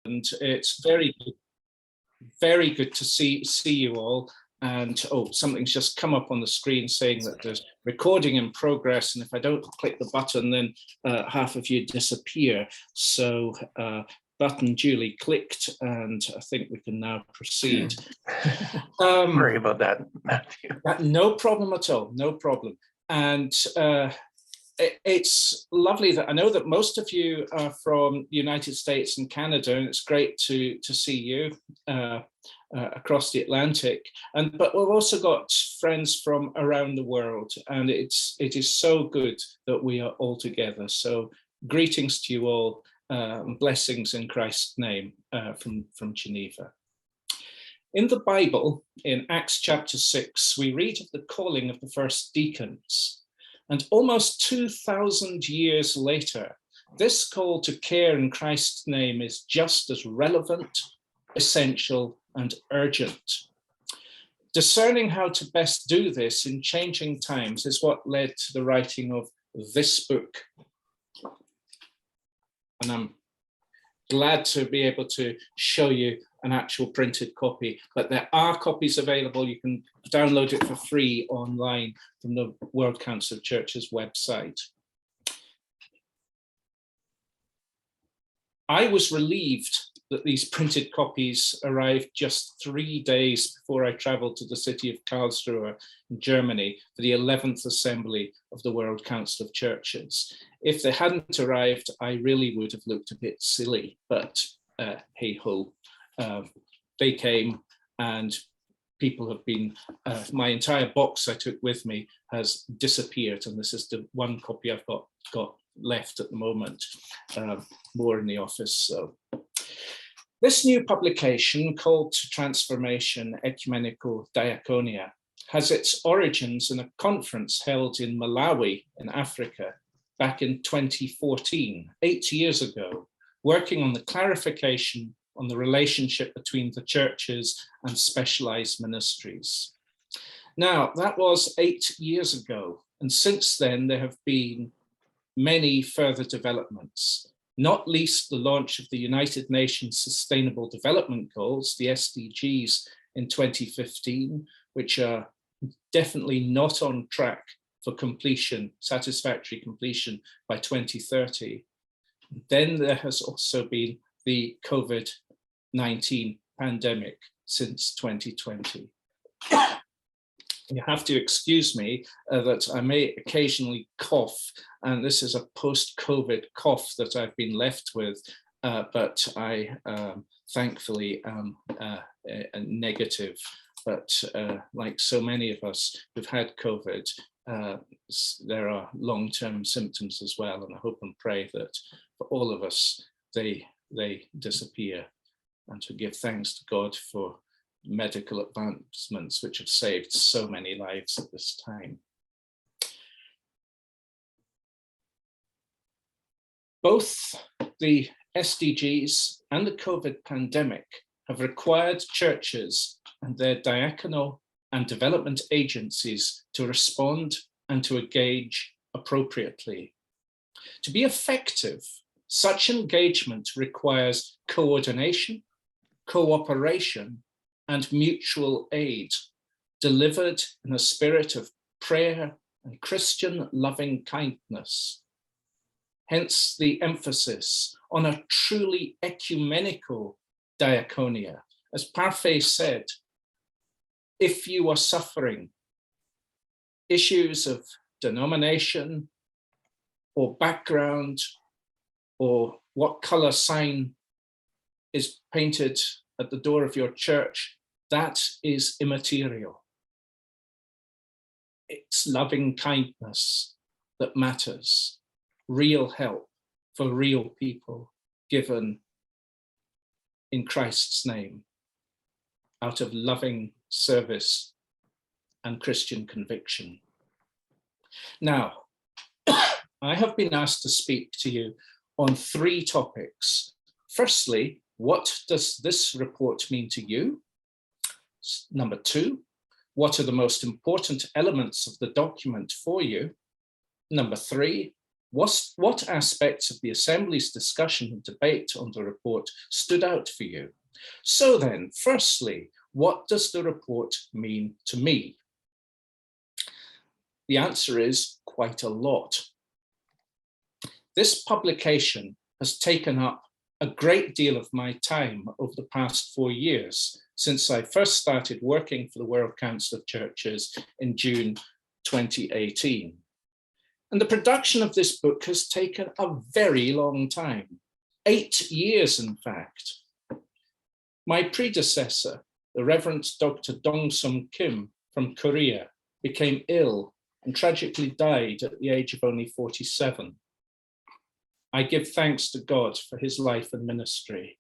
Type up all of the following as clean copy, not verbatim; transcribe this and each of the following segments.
And it's very good to see you all. And something's just come up on the screen saying that there's recording in progress, and if I don't click the button, then half of you disappear. So button duly clicked, and I think we can now proceed. Sorry about that, Matthew. No problem at all, no problem. And it's lovely that I know that most of you are from the United States and Canada, and it's great to see you across the Atlantic. But we've also got friends from around the world, and it is so good that we are all together. So greetings to you all, blessings in Christ's name from Geneva. In the Bible, in Acts chapter 6, we read of the calling of the first deacons. And almost 2,000 years later, this call to care in Christ's name is just as relevant, essential, and urgent. Discerning how to best do this in changing times is what led to the writing of this book. And I'm glad to be able to show you an actual printed copy, but there are copies available. You can download it for free online from the World Council of Churches website. I was relieved that these printed copies arrived just 3 days before I traveled to the city of Karlsruhe in Germany for the 11th Assembly of the World Council of Churches. If they hadn't arrived, I really would have looked a bit silly, but hey ho. They came, and people have been, my entire box I took with me has disappeared, and this is the one copy I've got left at the moment, more in the office. So this new publication, called to Transformation, Ecumenical Diakonia, has its origins in a conference held in Malawi in Africa back in 2014, 8 years ago, working on the clarification on the relationship between the churches and specialized ministries. Now, that was 8 years ago, and since then there have been many further developments, not least the launch of the United Nations Sustainable Development Goals, the SDGs, in 2015, which are definitely not on track for completion, satisfactory completion by 2030. Then there has also been the COVID-19 pandemic since 2020. You have to excuse me that I may occasionally cough, and this is a post-COVID cough that I've been left with, but I thankfully am negative. But like so many of us who've had COVID, there are long-term symptoms as well, and I hope and pray that for all of us, they disappear, and to give thanks to God for medical advancements which have saved so many lives at this time. Both the SDGs and the COVID pandemic have required churches and their diaconal and development agencies to respond and to engage appropriately. To be effective, such engagement requires coordination, cooperation, and mutual aid, delivered in a spirit of prayer and Christian loving kindness. Hence the emphasis on a truly ecumenical diaconia. As Parfait said, if you are suffering issues of denomination or background, or what color sign is painted at the door of your church, that is immaterial. It's loving kindness that matters, real help for real people given in Christ's name, out of loving service and Christian conviction. Now, I have been asked to speak to you on 3 topics. Firstly, what does this report mean to you? Number 2, what are the most important elements of the document for you? Number 3, What aspects of the Assembly's discussion and debate on the report stood out for you? So then, firstly, what does the report mean to me? The answer is quite a lot. This publication has taken up a great deal of my time over the past 4 years, since I first started working for the World Council of Churches in June 2018. And the production of this book has taken a very long time, 8 years in fact. My predecessor, the Reverend Dr. Dong-Sum Kim from Korea, became ill and tragically died at the age of only 47. I give thanks to God for his life and ministry.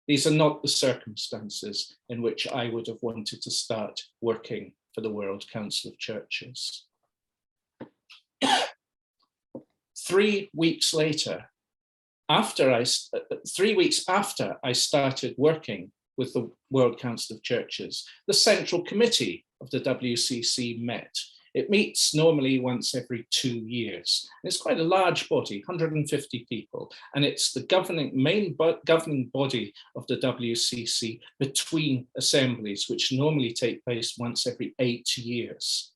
These are not the circumstances in which I would have wanted to start working for the World Council of Churches. 3 weeks later, 3 weeks after I started working with the World Council of Churches, the Central Committee of the WCC met. It meets normally once every 2 years. It's quite a large body, 150 people, and it's the main governing body of the WCC between assemblies, which normally take place once every 8 years.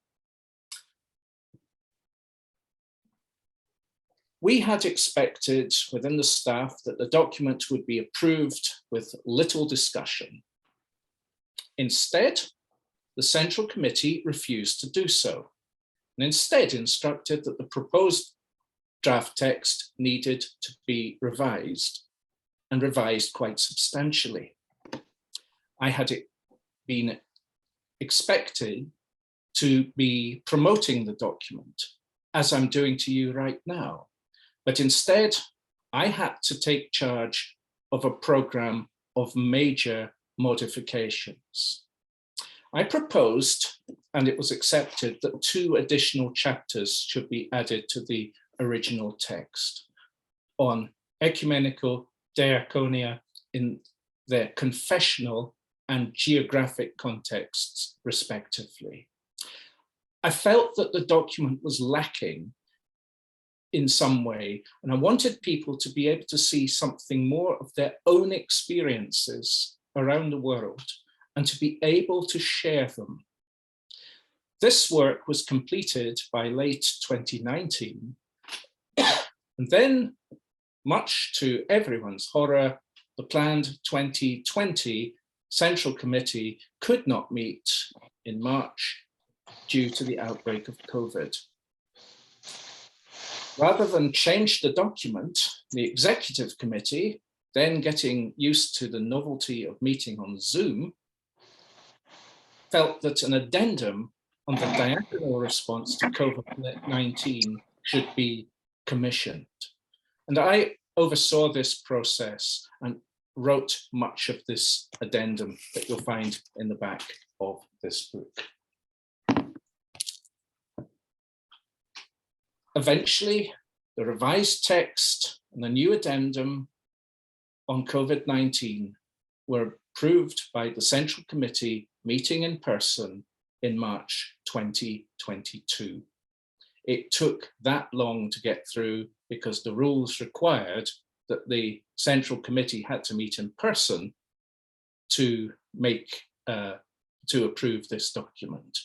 We had expected within the staff that the document would be approved with little discussion. Instead, the Central Committee refused to do so, and instead instructed that the proposed draft text needed to be revised, and revised quite substantially. I had been expecting to be promoting the document, as I'm doing to you right now. But instead, I had to take charge of a program of major modifications. I proposed, and it was accepted, that 2 additional chapters should be added to the original text on ecumenical diaconia in their confessional and geographic contexts, respectively. I felt that the document was lacking in some way, and I wanted people to be able to see something more of their own experiences around the world and to be able to share them. This work was completed by late 2019, and then, much to everyone's horror, the planned 2020 Central Committee could not meet in March due to the outbreak of COVID. Rather than change the document, the Executive Committee, then getting used to the novelty of meeting on Zoom, felt that an addendum on the diaconal response to COVID-19 should be commissioned. And I oversaw this process and wrote much of this addendum that you'll find in the back of this book. Eventually, the revised text and the new addendum on COVID-19 were approved by the Central Committee meeting in person in March 2022. It took that long to get through because the rules required that the Central Committee had to meet in person to approve this document.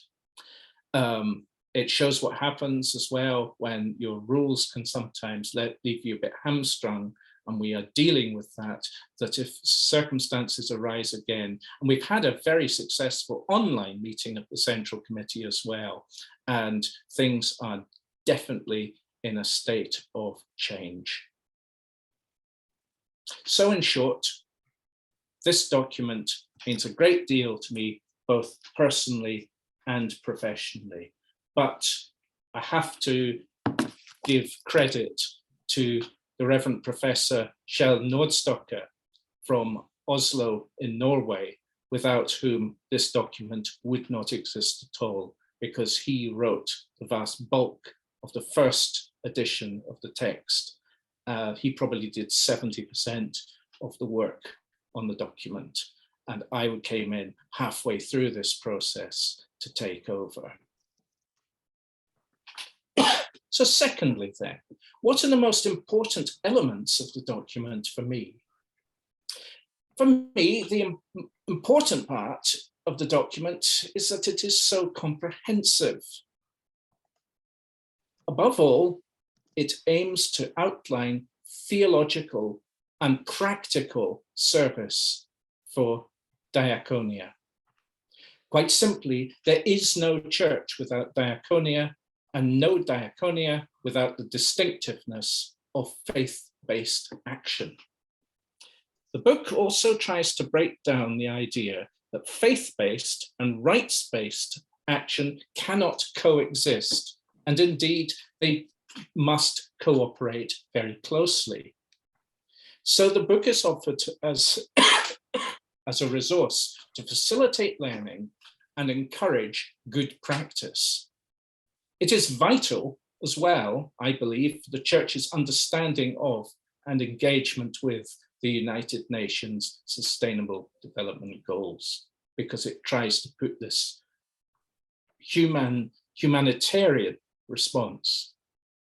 It shows what happens as well when your rules can sometimes leave you a bit hamstrung, and we are dealing with that if circumstances arise again. And we've had a very successful online meeting of the Central Committee as well, and things are definitely in a state of change. So in short, this document means a great deal to me, both personally and professionally. But I have to give credit to the Reverend Professor Kjell Nordstokker from Oslo in Norway, without whom this document would not exist at all, because he wrote the vast bulk of the first edition of the text. He probably did 70% of the work on the document, and I came in halfway through this process to take over. So secondly then, what are the most important elements of the document for me? For me, the important part of the document is that it is so comprehensive. Above all, it aims to outline theological and practical service for diaconia. Quite simply, there is no church without diaconia, and no diaconia without the distinctiveness of faith-based action. The book also tries to break down the idea that faith-based and rights-based action cannot coexist, and indeed they must cooperate very closely. So the book is offered as a resource to facilitate learning and encourage good practice. It is vital as well, I believe, for the Church's understanding of and engagement with the United Nations Sustainable Development Goals, because it tries to put this humanitarian response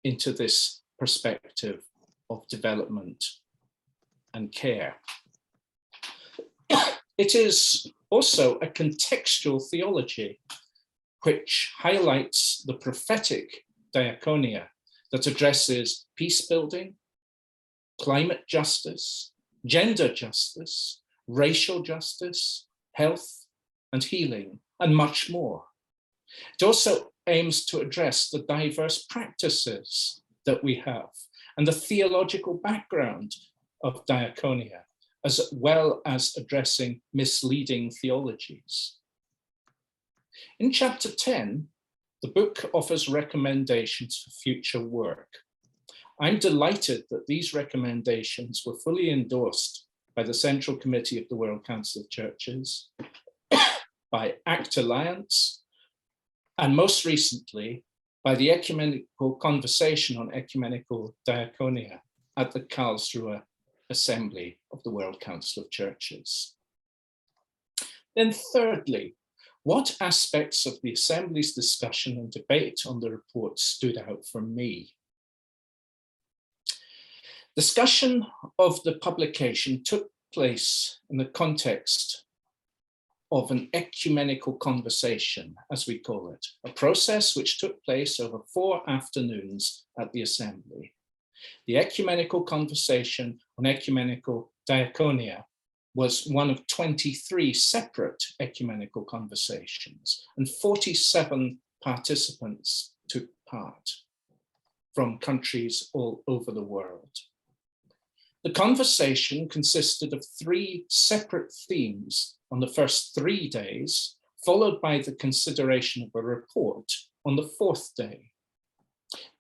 into this perspective of development and care. It is also a contextual theology which highlights the prophetic diaconia that addresses peace building, climate justice, gender justice, racial justice, health and healing, and much more. It also aims to address the diverse practices that we have and the theological background of diaconia, as well as addressing misleading theologies. In chapter 10, the book offers recommendations for future work. I'm delighted that these recommendations were fully endorsed by the Central Committee of the World Council of Churches, by ACT Alliance, and most recently by the Ecumenical Conversation on Ecumenical Diaconia at the Karlsruhe Assembly of the World Council of Churches. Then thirdly, what aspects of the Assembly's discussion and debate on the report stood out for me? Discussion of the publication took place in the context of an ecumenical conversation, as we call it, a process which took place over 4 afternoons at the Assembly. The Ecumenical Conversation on Ecumenical Diaconia was one of 23 separate ecumenical conversations, and 47 participants took part from countries all over the world. The conversation consisted of 3 separate themes on the first 3 days, followed by the consideration of a report on the 4th day.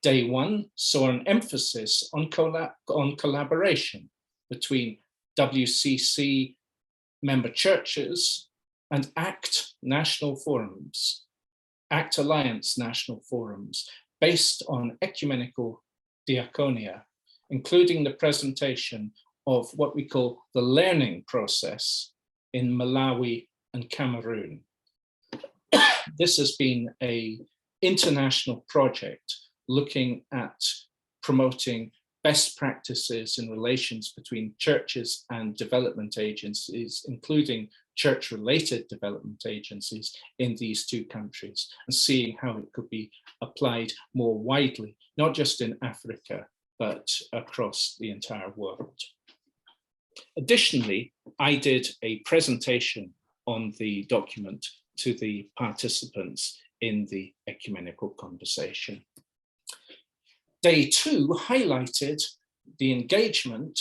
Day 1 saw an emphasis on collaboration between WCC member churches and ACT national forums, ACT Alliance national forums, based on ecumenical diaconia, including the presentation of what we call the learning process in Malawi and Cameroon. This has been an international project looking at promoting best practices in relations between churches and development agencies, including church-related development agencies in these 2 countries, and seeing how it could be applied more widely, not just in Africa, but across the entire world. Additionally, I did a presentation on the document to the participants in the ecumenical conversation. Day 2 highlighted the engagement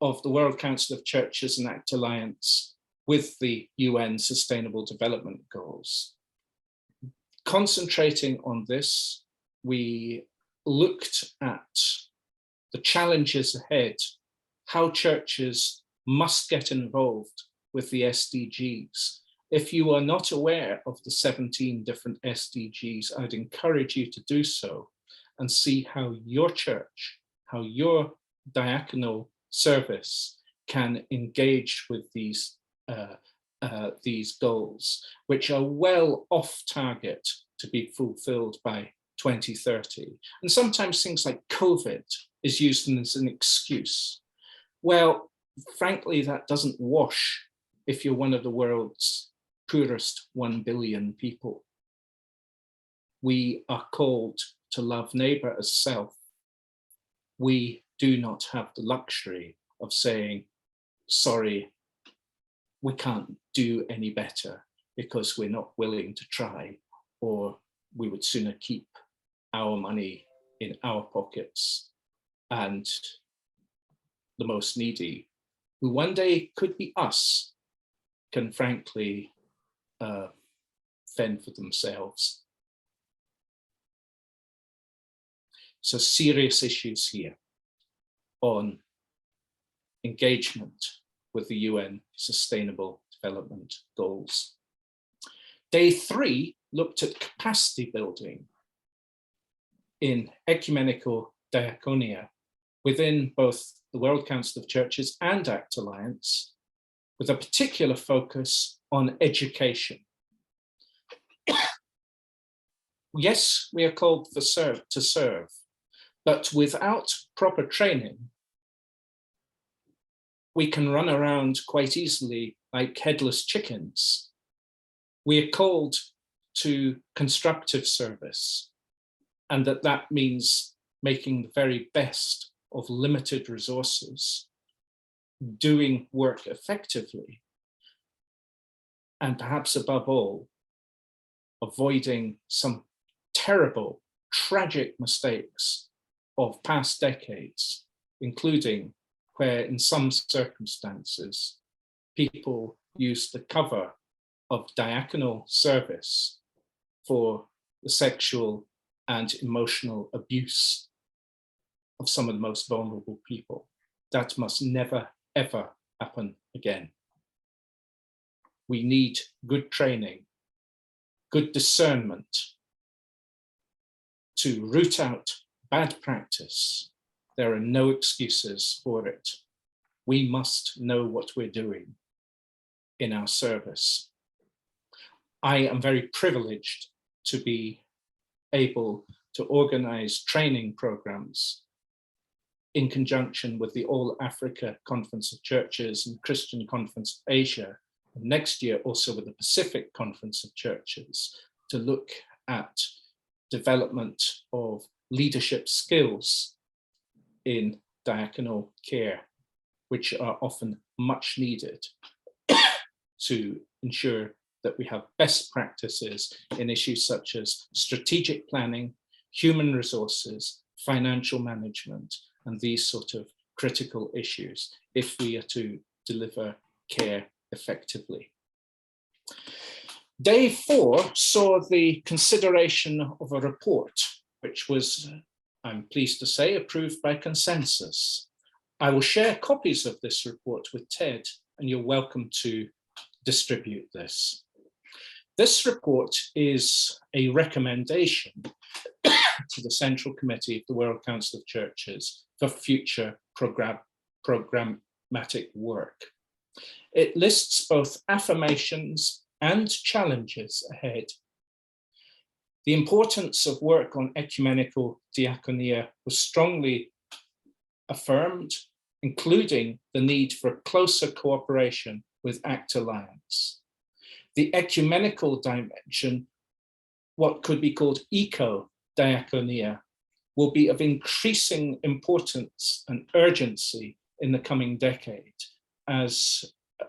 of the World Council of Churches and ACT Alliance with the UN Sustainable Development Goals. Concentrating on this, we looked at the challenges ahead, how churches must get involved with the SDGs. If you are not aware of the 17 different SDGs, I'd encourage you to do so and see how your church, how your diaconal service can engage with these goals, which are well off target to be fulfilled by 2030. And sometimes things like COVID is used as an excuse. Well, frankly, that doesn't wash if you're one of the world's poorest 1 billion people. We are called to love neighbor as self. We do not have the luxury of saying, sorry, we can't do any better because we're not willing to try, or we would sooner keep our money in our pockets, and the most needy, who one day could be us, can frankly fend for themselves. So serious issues here on engagement with the UN Sustainable Development Goals. Day 3 looked at capacity building in ecumenical diaconia within both the World Council of Churches and ACT Alliance, with a particular focus on education. Yes, we are called to serve, but without proper training, we can run around quite easily like headless chickens. We are called to constructive service, and that means making the very best of limited resources, doing work effectively, and perhaps above all, avoiding some terrible, tragic mistakes of past decades, including where in some circumstances, people used the cover of diaconal service for the sexual and emotional abuse of some of the most vulnerable people. That must never, ever happen again. We need good training, good discernment to root out bad practice. There are no excuses for it. We must know what we're doing in our service. I am very privileged to be able to organize training programs in conjunction with the All Africa Conference of Churches and Christian Conference of Asia, and next year also with the Pacific Conference of Churches, to look at development of leadership skills in diaconal care, which are often much needed to ensure that we have best practices in issues such as strategic planning, human resources, financial management, and these sort of critical issues if we are to deliver care effectively. Day 4 saw the consideration of a report, which was, I'm pleased to say, approved by consensus. I will share copies of this report with Ted, and you're welcome to distribute this. This report is a recommendation to the Central Committee of the World Council of Churches for future programmatic work. It lists both affirmations and challenges ahead. The importance of work on ecumenical diaconia was strongly affirmed, including the need for closer cooperation with ACT Alliance. The ecumenical dimension, what could be called eco-diaconia, will be of increasing importance and urgency in the coming decade as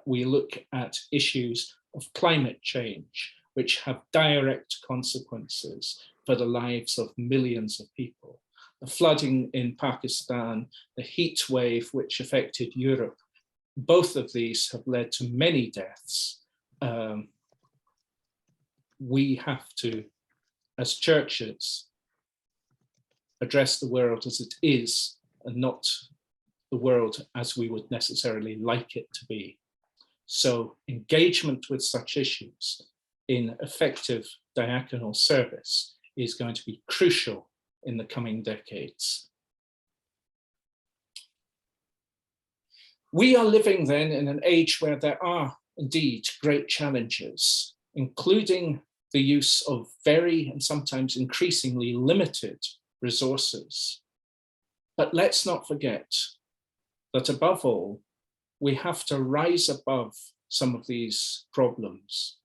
we look at issues of climate change, which have direct consequences for the lives of millions of people. The flooding in Pakistan, the heat wave which affected Europe, both of these have led to many deaths. We have to, as churches, address the world as it is and not the world as we would necessarily like it to be. So engagement with such issues in effective diaconal service is going to be crucial in the coming decades. We are living then in an age where there are indeed great challenges, including the use of very and sometimes increasingly limited resources. But let's not forget that above all, we have to rise above some of these problems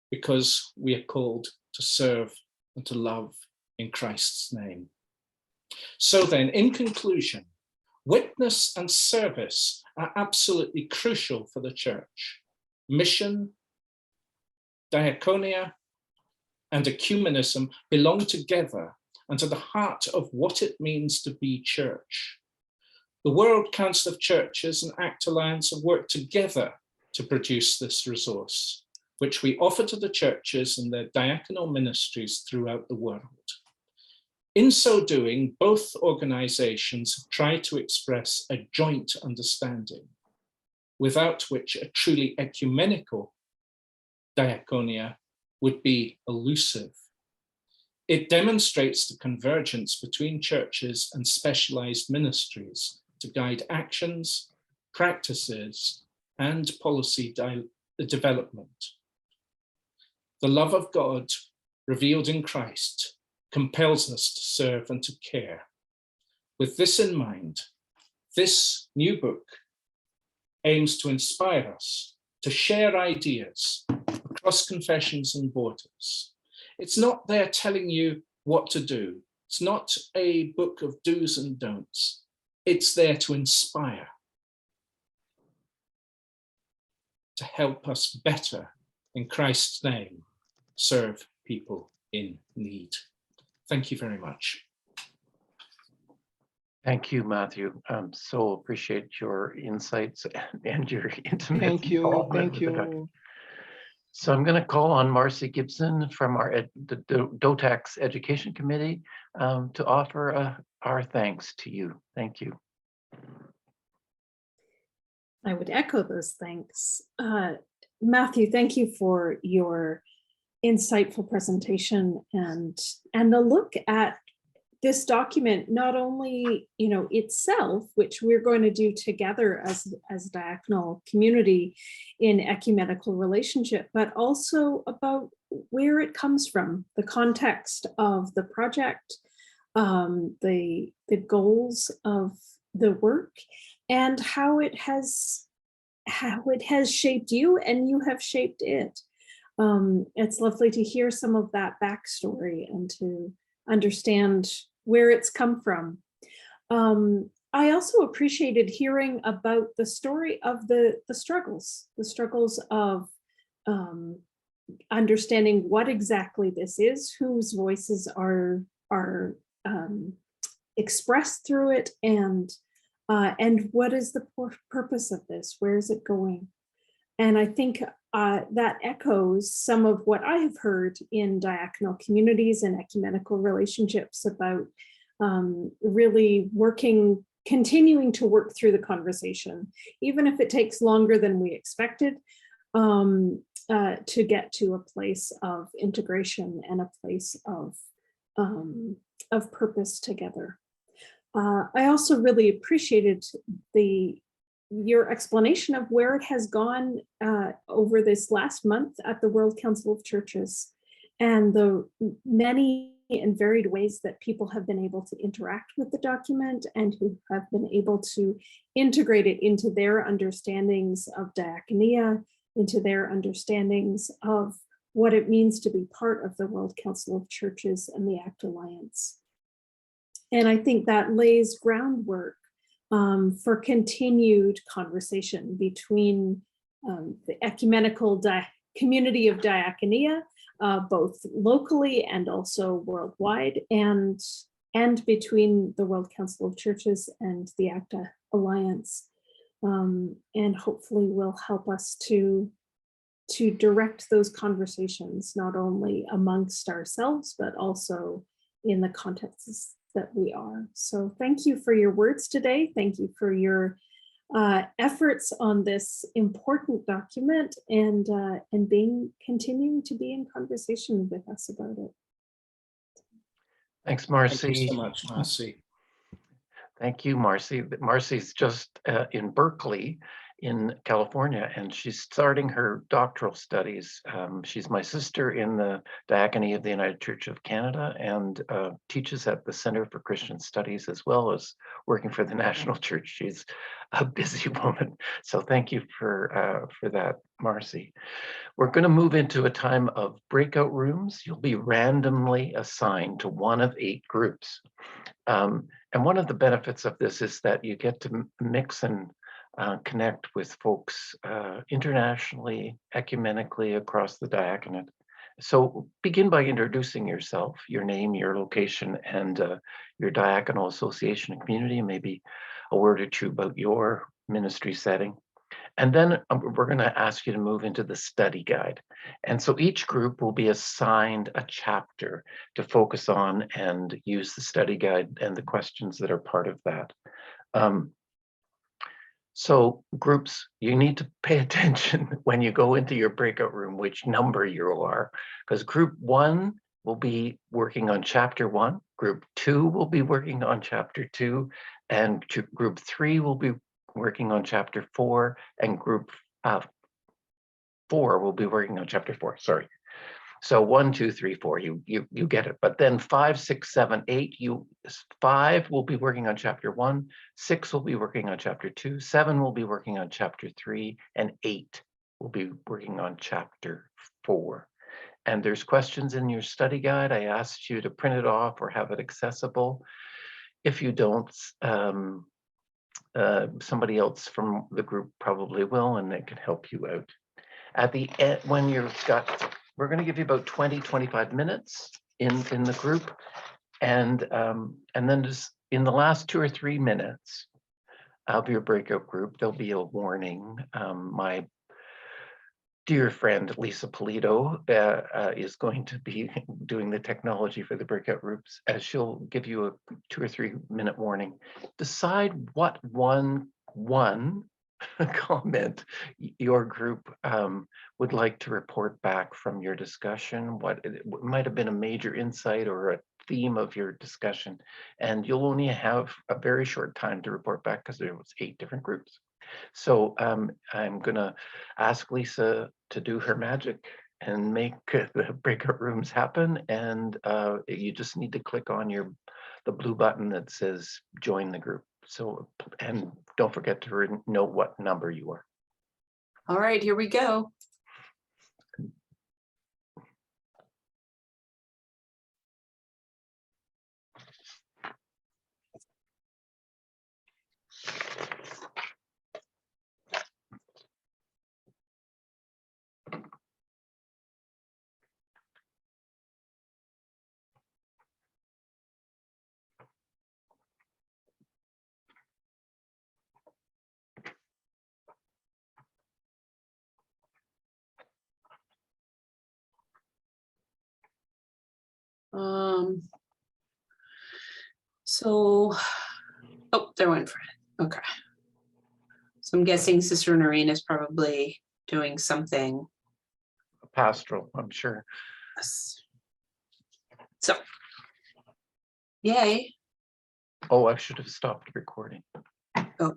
because we are called to serve and to love in Christ's name. So then, in conclusion, witness and service are absolutely crucial for the church. Mission, diaconia, and ecumenism belong together and to the heart of what it means to be church. The World Council of Churches and ACT Alliance have worked together to produce this resource, which we offer to the churches and their diaconal ministries throughout the world. In so doing, both organizations have tried to express a joint understanding, without which a truly ecumenical diaconia would be elusive. It demonstrates the convergence between churches and specialized ministries to guide actions, practices, and policy development. The love of God revealed in Christ compels us to serve and to care. With this in mind, this new book aims to inspire us to share ideas across confessions and borders. It's not there telling you what to do. It's not a book of do's and don'ts. It's there to inspire, to help us better, in Christ's name, serve people in need. Thank you very much. Thank you, Matthew. So appreciate your insights and your intimate Thank you. involvement Thank with the document. you. So I'm going to call on Marcy Gibson from the DOTAX Education Committee to offer our thanks to you. Thank you. I would echo those thanks. Matthew, thank you for your insightful presentation and the look at this document, not only itself, which we're going to do together as diaconal community in ecumenical relationship, but also about where it comes from, the context of the project, the goals of the work, and how it has shaped you and you have shaped it. It's lovely to hear some of that backstory and to understand where it's come from. I also appreciated hearing about the story of the struggles of understanding what exactly this is, whose voices are expressed through it, and what is the purpose of this? Where is it going? And I think that echoes some of what I have heard in diaconal communities and ecumenical relationships about really continuing to work through the conversation, even if it takes longer than we expected, to get to a place of integration and a place of purpose together. I also really appreciated your explanation of where it has gone over this last month at the World Council of Churches and the many and varied ways that people have been able to interact with the document and who have been able to integrate it into their understandings of diaconia, into their understandings of what it means to be part of the World Council of Churches and the ACT Alliance. And I think that lays groundwork for continued conversation between the ecumenical community of diaconia, both locally and also worldwide, and between the World Council of Churches and the ACT Alliance, and hopefully will help us to direct those conversations, not only amongst ourselves, but also in the contexts that we are. So thank you for your words today. Thank you for your efforts on this important document and continuing to be in conversation with us about it. Thanks, Marcy. Thank you so much, Marcy. Thank you, Marcy. Marcy's just in Berkeley in California, and she's starting her doctoral studies. She's my sister in the Diakony of the United Church of Canada, and teaches at the Center for Christian Studies, as well as working for the National Church. She's a busy woman, so thank you for that, Marcy. We're going to move into a time of breakout rooms. You'll be randomly assigned to one of 8 groups. And one of the benefits of this is that you get to mix and connect with folks internationally, ecumenically across the diaconate. So begin by introducing yourself, your name, your location, and your diaconal association and community, maybe a word or two about your ministry setting. And then we're going to ask you to move into the study guide. And so each group will be assigned a chapter to focus on and use the study guide and the questions that are part of that. So groups, you need to pay attention when you go into your breakout room, which number you are, because group 1 will be working on chapter 1, group 2 will be working on chapter 2, and group 3 will be working on chapter 4, and group 4 will be working on chapter 4, sorry. So 1, 2, 3, 4, you get it. But then 5, 6, 7, 8, 5 will be working on chapter 1, 6 will be working on chapter 2, 7 will be working on chapter 3, and 8 will be working on chapter 4. And there's questions in your study guide. I asked you to print it off or have it accessible. If you don't, somebody else from the group probably will, and they can help you out. At the end, when we're going to give you about 20-25 minutes in the group, and then just in the last 2 or 3 minutes of your breakout group, there'll be a warning. My dear friend Lisa Polito is going to be doing the technology for the breakout groups, as she'll give you a 2 or 3 minute warning. Decide what one comment your group would like to report back from your discussion, what might have been a major insight or a theme of your discussion, and you'll only have a very short time to report back because there was 8 different groups. So I'm gonna ask Lisa to do her magic and make the breakout rooms happen, and you just need to click on the blue button that says join the group. So, and don't forget to note what number you are. All right, here we go. So, oh, there went Fred. Okay. So I'm guessing Sister Noreen is probably doing something. Pastoral, I'm sure. Yes. So, yay. Oh, I should have stopped recording. Oh,